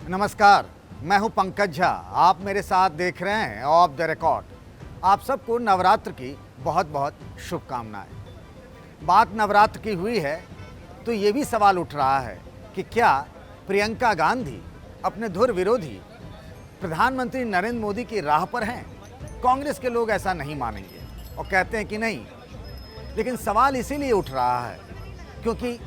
नमस्कार, मैं हूं पंकज झा। आप मेरे साथ देख रहे हैं ऑफ द रिकॉर्ड। आप सबको नवरात्र की बहुत बहुत शुभकामनाएं। बात नवरात्र की हुई है तो ये भी सवाल उठ रहा है कि क्या प्रियंका गांधी अपने धुर विरोधी प्रधानमंत्री नरेंद्र मोदी की राह पर हैं? कांग्रेस के लोग ऐसा नहीं मानेंगे और कहते हैं कि नहीं, लेकिन सवाल इसीलिए उठ रहा है क्योंकि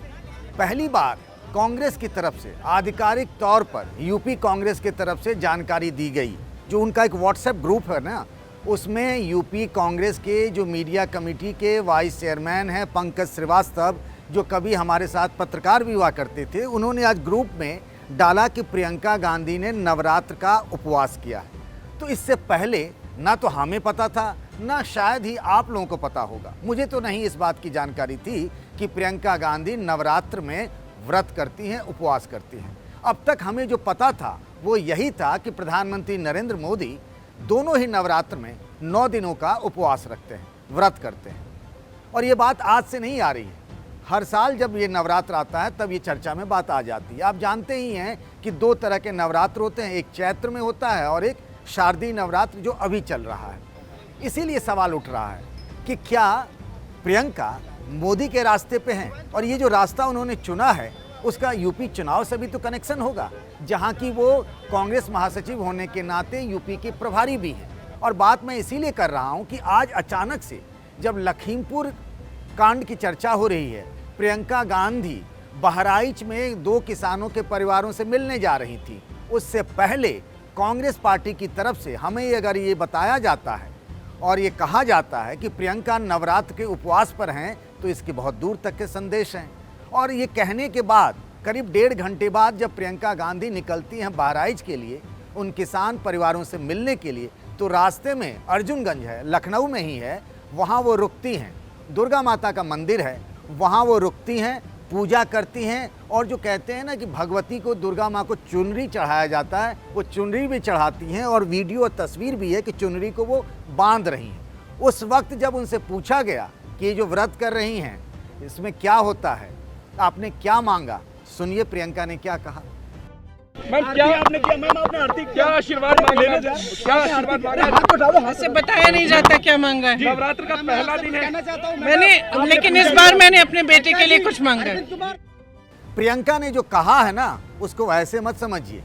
पहली बार कांग्रेस की तरफ से आधिकारिक तौर पर यूपी कांग्रेस की तरफ से जानकारी दी गई। जो उनका एक व्हाट्सएप ग्रुप है ना, उसमें यूपी कांग्रेस के जो मीडिया कमेटी के वाइस चेयरमैन हैं पंकज श्रीवास्तव, जो कभी हमारे साथ पत्रकार भी हुआ करते थे, उन्होंने आज ग्रुप में डाला कि प्रियंका गांधी ने नवरात्र का उपवास किया है। तो इससे पहले ना तो हमें पता था, ना शायद ही आप लोगों को पता होगा। मुझे तो नहीं इस बात की जानकारी थी कि प्रियंका गांधी नवरात्र में व्रत करती हैं, उपवास करती हैं। अब तक हमें जो पता था वो यही था कि प्रधानमंत्री नरेंद्र मोदी दोनों ही नवरात्र में 9 दिनों का उपवास रखते हैं, व्रत करते हैं। और ये बात आज से नहीं आ रही है। हर साल जब ये नवरात्र आता है तब ये चर्चा में बात आ जाती है। आप जानते ही हैं कि 2 तरह के नवरात्र होते हैं, एक चैत्र में होता है और एक शारदीय नवरात्र जो अभी चल रहा है। इसीलिए सवाल उठ रहा है कि क्या प्रियंका मोदी के रास्ते पे हैं, और ये जो रास्ता उन्होंने चुना है उसका यूपी चुनाव से भी तो कनेक्शन होगा, जहां की वो कांग्रेस महासचिव होने के नाते यूपी के प्रभारी भी हैं। और बात मैं इसीलिए कर रहा हूं कि आज अचानक से जब लखीमपुर कांड की चर्चा हो रही है, प्रियंका गांधी बहराइच में 2 किसानों के परिवारों से मिलने जा रही थी। उससे पहले कांग्रेस पार्टी की तरफ से हमें अगर ये बताया जाता है और ये कहा जाता है कि प्रियंका नवरात्र के उपवास पर हैं, तो इसके बहुत दूर तक के संदेश हैं। और ये कहने के बाद करीब 1.5 घंटे बाद जब प्रियंका गांधी निकलती हैं बहराइच के लिए उन किसान परिवारों से मिलने के लिए, तो रास्ते में अर्जुनगंज है, लखनऊ में ही है, वहाँ वो रुकती हैं। दुर्गा माता का मंदिर है, वहाँ वो रुकती हैं, पूजा करती हैं। और जो कहते हैं ना कि भगवती को, दुर्गा माँ को चुनरी चढ़ाया जाता है, वो चुनरी भी चढ़ाती हैं और वीडियो और तस्वीर भी है कि चुनरी को वो बांध रही हैं। उस वक्त जब उनसे पूछा गया कि ये जो व्रत कर रही हैं इसमें क्या होता है, आपने क्या मांगा, सुनिए प्रियंका ने क्या कहा। मैम क्या आपने किया? मैम आपने आरती क्या आशीर्वाद मांगा? क्या आशीर्वाद मांगा? ऐसे बताया नहीं जाता क्या मांगा है। नवरात्र का पहला दिन है। मैंने लेकिन इस बार मैंने अपने बेटे के लिए कुछ मांगा है। प्रियंका ने जो कहा है ना, उसको ऐसे मत समझिए,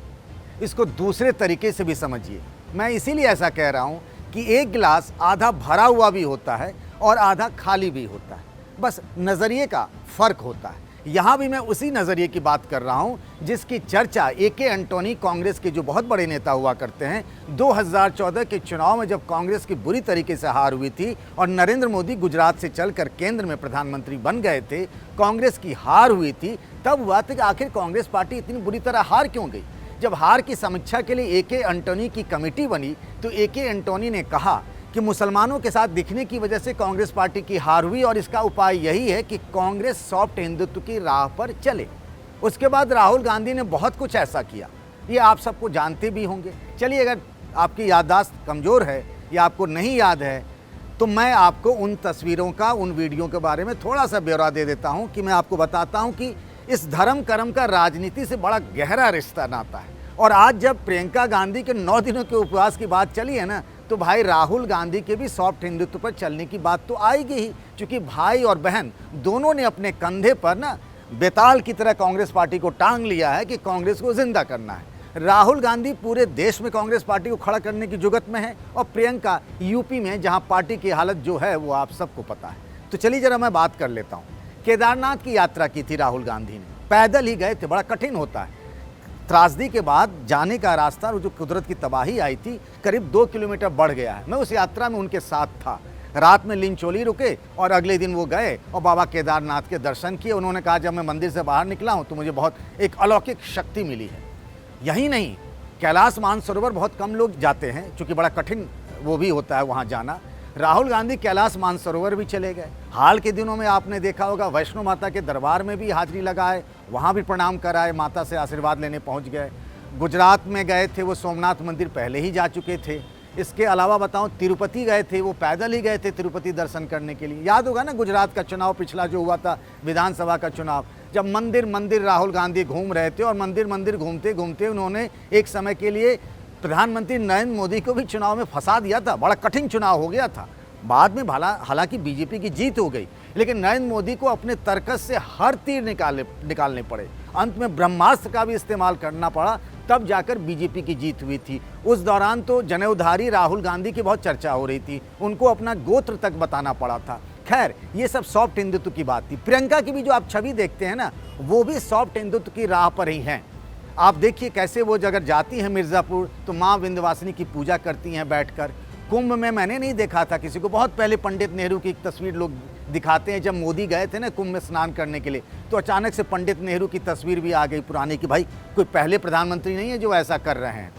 इसको दूसरे तरीके से भी समझिए। मैं इसीलिए ऐसा कह रहा हूँ कि एक गिलास आधा भरा हुआ भी होता है और आधा खाली भी होता है, बस नज़रिए का फ़र्क होता है। यहाँ भी मैं उसी नज़रिए की बात कर रहा हूँ जिसकी चर्चा AK एंटोनी, कांग्रेस के जो बहुत बड़े नेता हुआ करते हैं, 2014 के चुनाव में जब कांग्रेस की बुरी तरीके से हार हुई थी और नरेंद्र मोदी गुजरात से चलकर केंद्र में प्रधानमंत्री बन गए थे, कांग्रेस की हार हुई थी, तब हुआ था कि आखिर कांग्रेस पार्टी इतनी बुरी तरह हार क्यों गई। जब हार की समीक्षा के लिए AK एंटोनी की कमेटी बनी तो AK एंटोनी ने कहा कि मुसलमानों के साथ दिखने की वजह से कांग्रेस पार्टी की हार हुई और इसका उपाय यही है कि कांग्रेस सॉफ्ट हिंदुत्व की राह पर चले। उसके बाद राहुल गांधी ने बहुत कुछ ऐसा किया, ये आप सबको जानते भी होंगे। चलिए, अगर आपकी याददाश्त कमज़ोर है या आपको नहीं याद है तो मैं आपको उन तस्वीरों का, उन वीडियो के बारे में थोड़ा सा ब्यौरा दे देता हूँ कि मैं आपको बताता हूँ कि इस धर्म कर्म का राजनीति से बड़ा गहरा रिश्ता नाता है। और आज जब प्रियंका गांधी के 9 दिनों के उपवास की बात चली है ना, तो भाई राहुल गांधी के भी सॉफ्ट हिंदुत्व पर चलने की बात तो आएगी ही, क्योंकि भाई और बहन दोनों ने अपने कंधे पर ना बेताल की तरह कांग्रेस पार्टी को टांग लिया है कि कांग्रेस को जिंदा करना है। राहुल गांधी पूरे देश में कांग्रेस पार्टी को खड़ा करने की जुगत में है और प्रियंका यूपी में, जहां पार्टी की हालत जो है वो आप सबको पता है। तो चलिए जरा मैं बात कर लेता हूँ। केदारनाथ की यात्रा की थी राहुल गांधी ने, पैदल ही गए थे, बड़ा कठिन होता है। त्रासदी के बाद जाने का रास्ता, जो कुदरत की तबाही आई थी, करीब 2 किलोमीटर बढ़ गया है। मैं उस यात्रा में उनके साथ था। रात में लिंचोली रुके और अगले दिन वो गए और बाबा केदारनाथ के दर्शन किए। उन्होंने कहा जब मैं मंदिर से बाहर निकला हूँ तो मुझे बहुत एक अलौकिक शक्ति मिली है। यही नहीं, कैलाश मानसरोवर बहुत कम लोग जाते हैं, चूँकि बड़ा कठिन वो भी होता है वहाँ जाना। राहुल गांधी कैलाश मानसरोवर भी चले गए। हाल के दिनों में आपने देखा होगा वैष्णो माता के दरबार में भी हाजिरी लगाए, वहाँ भी प्रणाम कराए, माता से आशीर्वाद लेने पहुँच गए। गुजरात में गए थे, वो सोमनाथ मंदिर पहले ही जा चुके थे। इसके अलावा बताऊं, तिरुपति गए थे, वो पैदल ही गए थे तिरुपति दर्शन करने के लिए। याद होगा ना गुजरात का चुनाव पिछला जो हुआ था, विधानसभा का चुनाव, जब मंदिर मंदिर राहुल गांधी घूम रहे थे और मंदिर मंदिर घूमते घूमते उन्होंने एक समय के लिए प्रधानमंत्री नरेंद्र मोदी को भी चुनाव में फंसा दिया था। बड़ा कठिन चुनाव हो गया था। बाद में हालांकि बीजेपी की जीत हो गई, लेकिन नरेंद्र मोदी को अपने तर्कस से हर तीर निकालने पड़े। अंत में ब्रह्मास्त्र का भी इस्तेमाल करना पड़ा, तब जाकर बीजेपी की जीत हुई थी। उस दौरान तो जनेऊधारी राहुल गांधी की बहुत चर्चा हो रही थी, उनको अपना गोत्र तक बताना पड़ा था। खैर, ये सब सॉफ्ट हिंदुत्व की बात थी। प्रियंका की भी जो आप छवि देखते हैं ना, वो भी सॉफ्ट हिंदुत्व की राह पर ही हैं। आप देखिए कैसे वो अगर जाती हैं मिर्ज़ापुर तो माँ विंध्यवासिनी की पूजा करती हैं बैठकर। कुंभ में मैंने नहीं देखा था किसी को, बहुत पहले पंडित नेहरू की एक तस्वीर लोग दिखाते हैं। जब मोदी गए थे ना कुंभ में स्नान करने के लिए, तो अचानक से पंडित नेहरू की तस्वीर भी आ गई पुरानी कि भाई कोई पहले प्रधानमंत्री नहीं है जो ऐसा कर रहे हैं।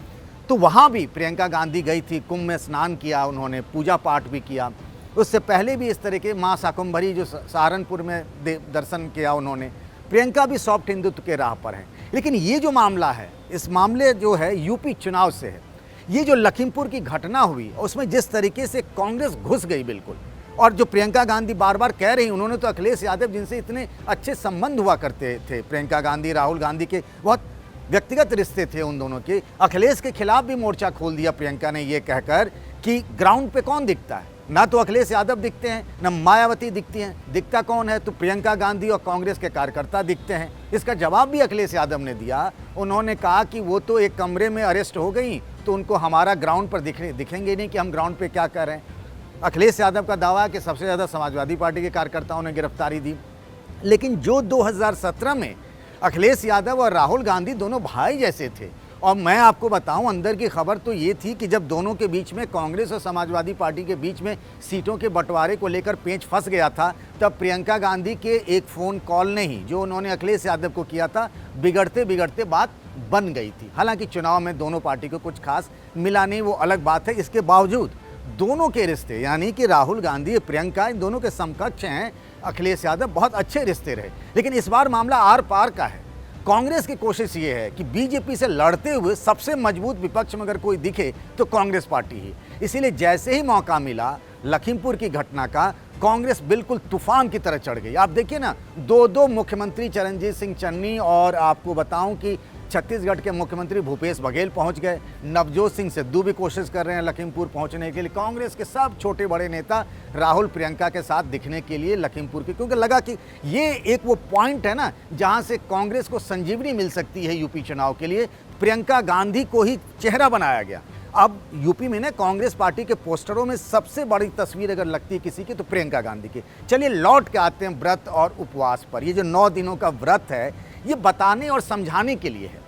तो वहाँ भी प्रियंका गांधी गई थी, कुंभ में स्नान किया, उन्होंने पूजा पाठ भी किया। उससे पहले भी इस तरह के माँ शाकुंभरी जो सहारनपुर में दर्शन किया उन्होंने। प्रियंका भी सॉफ्ट हिंदुत्व के राह पर हैं। लेकिन ये जो मामला है, इस मामले जो है यूपी चुनाव से है। ये जो लखीमपुर की घटना हुई, उसमें जिस तरीके से कांग्रेस घुस गई बिल्कुल, और जो प्रियंका गांधी बार बार कह रही, उन्होंने तो अखिलेश यादव जिनसे इतने अच्छे संबंध हुआ करते थे, प्रियंका गांधी राहुल गांधी के बहुत व्यक्तिगत रिश्ते थे उन दोनों के, अखिलेश के खिलाफ भी मोर्चा खोल दिया प्रियंका ने ये कहकर कि ग्राउंड पे कौन दिखता है, ना तो अखिलेश यादव दिखते हैं, ना मायावती दिखती हैं, दिखता कौन है तो प्रियंका गांधी और कांग्रेस के कार्यकर्ता दिखते हैं। इसका जवाब भी अखिलेश यादव ने दिया। उन्होंने कहा कि वो तो एक कमरे में अरेस्ट हो गई, तो उनको हमारा ग्राउंड पर दिखेंगे नहीं कि हम ग्राउंड पे क्या कर रहे हैं। अखिलेश यादव का दावा है कि सबसे ज़्यादा समाजवादी पार्टी के कार्यकर्ताओं ने गिरफ्तारी दी। लेकिन जो 2017 में अखिलेश यादव और राहुल गांधी दोनों भाई जैसे थे, और मैं आपको बताऊं अंदर की खबर तो ये थी कि जब दोनों के बीच में, कांग्रेस और समाजवादी पार्टी के बीच में सीटों के बंटवारे को लेकर पेंच फंस गया था, तब प्रियंका गांधी के एक फ़ोन कॉल ने ही, जो उन्होंने अखिलेश यादव को किया था, बिगड़ते बिगड़ते बात बन गई थी। हालांकि चुनाव में दोनों पार्टी को कुछ खास मिला नहीं, वो अलग बात है। इसके बावजूद दोनों के रिश्ते, यानी कि राहुल गांधी प्रियंका, इन दोनों के समकक्ष हैं अखिलेश यादव, बहुत अच्छे रिश्ते रहे। लेकिन इस बार मामला आर पार का है। कांग्रेस की कोशिश ये है कि बीजेपी से लड़ते हुए सबसे मजबूत विपक्ष में अगर कोई दिखे तो कांग्रेस पार्टी ही। इसीलिए जैसे ही मौका मिला लखीमपुर की घटना का, कांग्रेस बिल्कुल तूफान की तरह चढ़ गई। आप देखिए ना, दो मुख्यमंत्री चरणजीत सिंह चन्नी, और आपको बताऊं कि छत्तीसगढ़ के मुख्यमंत्री भूपेश बघेल पहुंच गए, नवजोत सिंह सिद्धू भी कोशिश कर रहे हैं लखीमपुर पहुंचने के लिए। कांग्रेस के सब छोटे बड़े नेता राहुल प्रियंका के साथ दिखने के लिए लखीमपुर के, क्योंकि लगा कि ये एक वो पॉइंट है ना जहां से कांग्रेस को संजीवनी मिल सकती है यूपी चुनाव के लिए। प्रियंका गांधी को ही चेहरा बनाया गया। अब यूपी में ना कांग्रेस पार्टी के पोस्टरों में सबसे बड़ी तस्वीर अगर लगती है किसी की तो प्रियंका गांधी की। चलिए लौट के आते हैं व्रत और उपवास पर। ये जो 9 दिनों का व्रत है, ये बताने और समझाने के लिए है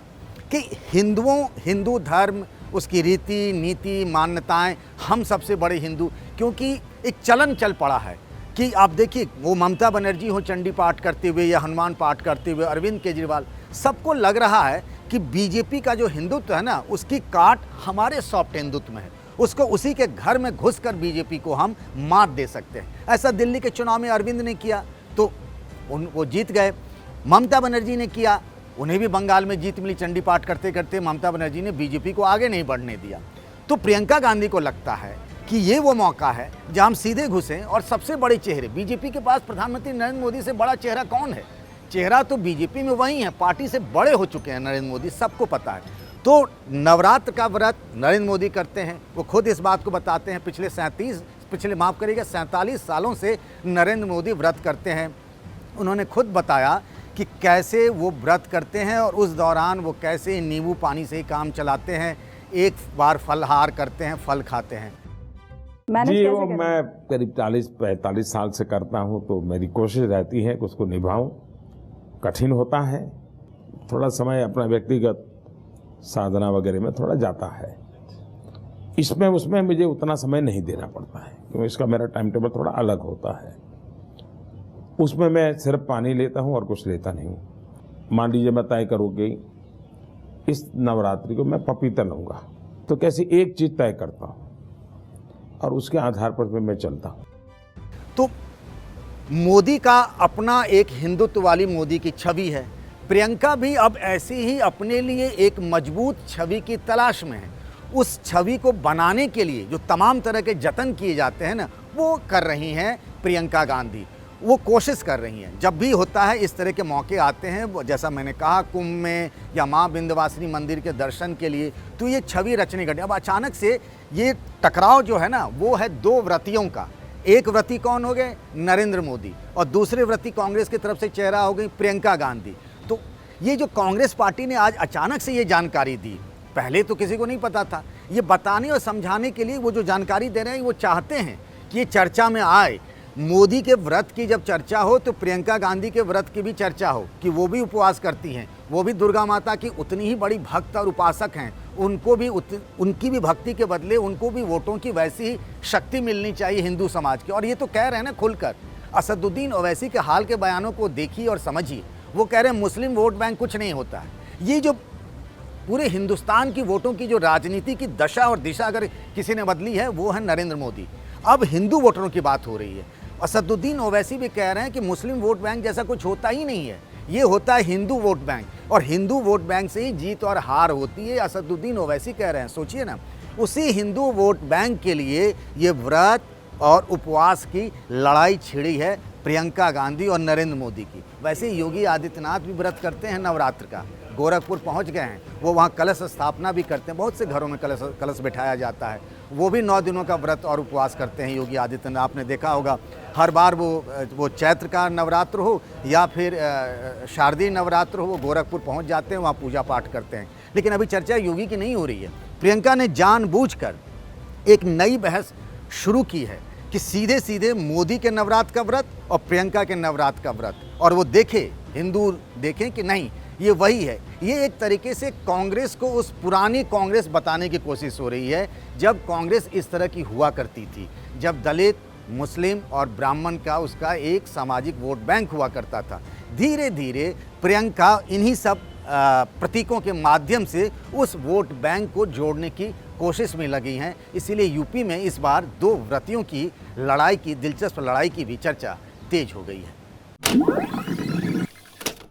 कि हिंदू धर्म, उसकी रीति नीति मान्यताएं, हम सबसे बड़े हिंदू, क्योंकि एक चलन चल पड़ा है कि आप देखिए वो ममता बनर्जी हो चंडी पाठ करते हुए या हनुमान पाठ करते हुए, अरविंद केजरीवाल, सबको लग रहा है कि बीजेपी का जो हिंदुत्व है ना, उसकी काट हमारे सॉफ्ट हिंदुत्व में है। उसको उसी के घर में घुसकर बीजेपी को हम मात दे सकते हैं। ऐसा दिल्ली के चुनाव में अरविंद ने किया तो वो जीत गए। ममता बनर्जी ने किया, उन्हें भी बंगाल में जीत मिली। चंडी पाठ करते करते ममता बनर्जी ने बीजेपी को आगे नहीं बढ़ने दिया। तो प्रियंका गांधी को लगता है कि ये वो मौका है जहां हम सीधे घुसें और सबसे बड़े चेहरे, बीजेपी के पास प्रधानमंत्री नरेंद्र मोदी से बड़ा चेहरा कौन है? चेहरा तो बीजेपी में वही है, पार्टी से बड़े हो चुके हैं नरेंद्र मोदी, सबको पता है। तो नवरात्र का व्रत नरेंद्र मोदी करते हैं, वो खुद इस बात को बताते हैं। पिछले 47 सालों से नरेंद्र मोदी व्रत करते हैं। उन्होंने खुद बताया कि कैसे वो व्रत करते हैं और उस दौरान वो कैसे नींबू पानी से ही काम चलाते हैं, एक बार फलहार करते हैं, फल खाते हैं। जी, वो मैं करीब 40-45 साल से करता हूँ, तो मेरी कोशिश रहती है कि उसको निभाऊं। कठिन होता है, थोड़ा समय अपना व्यक्तिगत साधना वगैरह में थोड़ा जाता है। इसमें उसमें मुझे उतना समय नहीं देना पड़ता है, क्योंकि इसका मेरा टाइम टेबल थोड़ा अलग होता है। उसमें मैं सिर्फ पानी लेता हूँ और कुछ लेता नहीं हूँ। मान लीजिए मैं तय करूँ कि इस नवरात्रि को मैं पपीता लूँगा, तो कैसी एक चीज़ तय करता हूँ और उसके आधार पर फिर मैं चलता हूँ। तो मोदी का अपना एक हिंदुत्व वाली मोदी की छवि है। प्रियंका भी अब ऐसी ही अपने लिए एक मजबूत छवि की तलाश में है। उस छवि को बनाने के लिए जो तमाम तरह के जतन किए जाते हैं ना, वो कर रही हैं प्रियंका गांधी। वो कोशिश कर रही हैं। जब भी होता है इस तरह के मौके आते हैं, जैसा मैंने कहा कुंभ में या माँ विंध्यवासिनी मंदिर के दर्शन के लिए, तो ये छवि रचने घटी। अब अचानक से ये टकराव जो है ना, वो है दो व्रतियों का। एक व्रती कौन हो गए? नरेंद्र मोदी, और दूसरे व्रती कांग्रेस की तरफ से चेहरा हो गई प्रियंका गांधी। तो ये जो कांग्रेस पार्टी ने आज अचानक से ये जानकारी दी, पहले तो किसी को नहीं पता था। ये बताने और समझाने के लिए वो जो जानकारी दे रहे हैं, वो चाहते हैं कि ये चर्चा में आए। मोदी के व्रत की जब चर्चा हो तो प्रियंका गांधी के व्रत की भी चर्चा हो, कि वो भी उपवास करती हैं, वो भी दुर्गा माता की उतनी ही बड़ी भक्त और उपासक हैं। उनको भी उनकी भी भक्ति के बदले उनको भी वोटों की वैसी ही शक्ति मिलनी चाहिए हिंदू समाज की। और ये तो कह रहे हैं ना खुलकर, असदुद्दीन ओवैसी के हाल के बयानों को देखिए और समझिए। वो कह रहे हैं मुस्लिम वोट बैंक कुछ नहीं होता है। ये जो पूरे हिंदुस्तान की वोटों की जो राजनीति की दशा और दिशा अगर किसी ने बदली है, वो है नरेंद्र मोदी। अब हिंदू वोटरों की बात हो रही है। असदुद्दीन ओवैसी भी कह रहे हैं कि मुस्लिम वोट बैंक जैसा कुछ होता ही नहीं है, ये होता है हिंदू वोट बैंक, और हिंदू वोट बैंक से ही जीत और हार होती है। असदुद्दीन ओवैसी कह रहे हैं। सोचिए ना, उसी हिंदू वोट बैंक के लिए ये व्रत और उपवास की लड़ाई छिड़ी है प्रियंका गांधी और नरेंद्र मोदी की। वैसे योगी आदित्यनाथ भी व्रत करते हैं नवरात्र का, गोरखपुर पहुंच गए हैं, वो वहाँ कलश स्थापना भी करते हैं। बहुत से घरों में कलश बिठाया जाता है, वो भी 9 दिनों का व्रत और उपवास करते हैं योगी आदित्यनाथ। आपने देखा होगा हर बार वो चैत्र का नवरात्र हो या फिर शारदीय नवरात्र हो, वो गोरखपुर पहुंच जाते हैं, वहाँ पूजा पाठ करते हैं। लेकिन अभी चर्चा योगी की नहीं हो रही है। प्रियंका ने जानबूझकर एक नई बहस शुरू की है कि सीधे सीधे मोदी के नवरात्र का व्रत और प्रियंका के नवरात्र का व्रत, और वो देखे, हिंदू देखें कि नहीं ये वही है। ये एक तरीके से कांग्रेस को उस पुरानी कांग्रेस बताने की कोशिश हो रही है, जब कांग्रेस इस तरह की हुआ करती थी, जब दलित, मुस्लिम और ब्राह्मण का उसका एक सामाजिक वोट बैंक हुआ करता था। धीरे धीरे प्रियंका इन्हीं सब प्रतीकों के माध्यम से उस वोट बैंक को जोड़ने की कोशिश में लगी हैं। इसीलिए यूपी में इस बार 2 व्रतियों की लड़ाई की, दिलचस्प लड़ाई की भी चर्चा तेज हो गई है।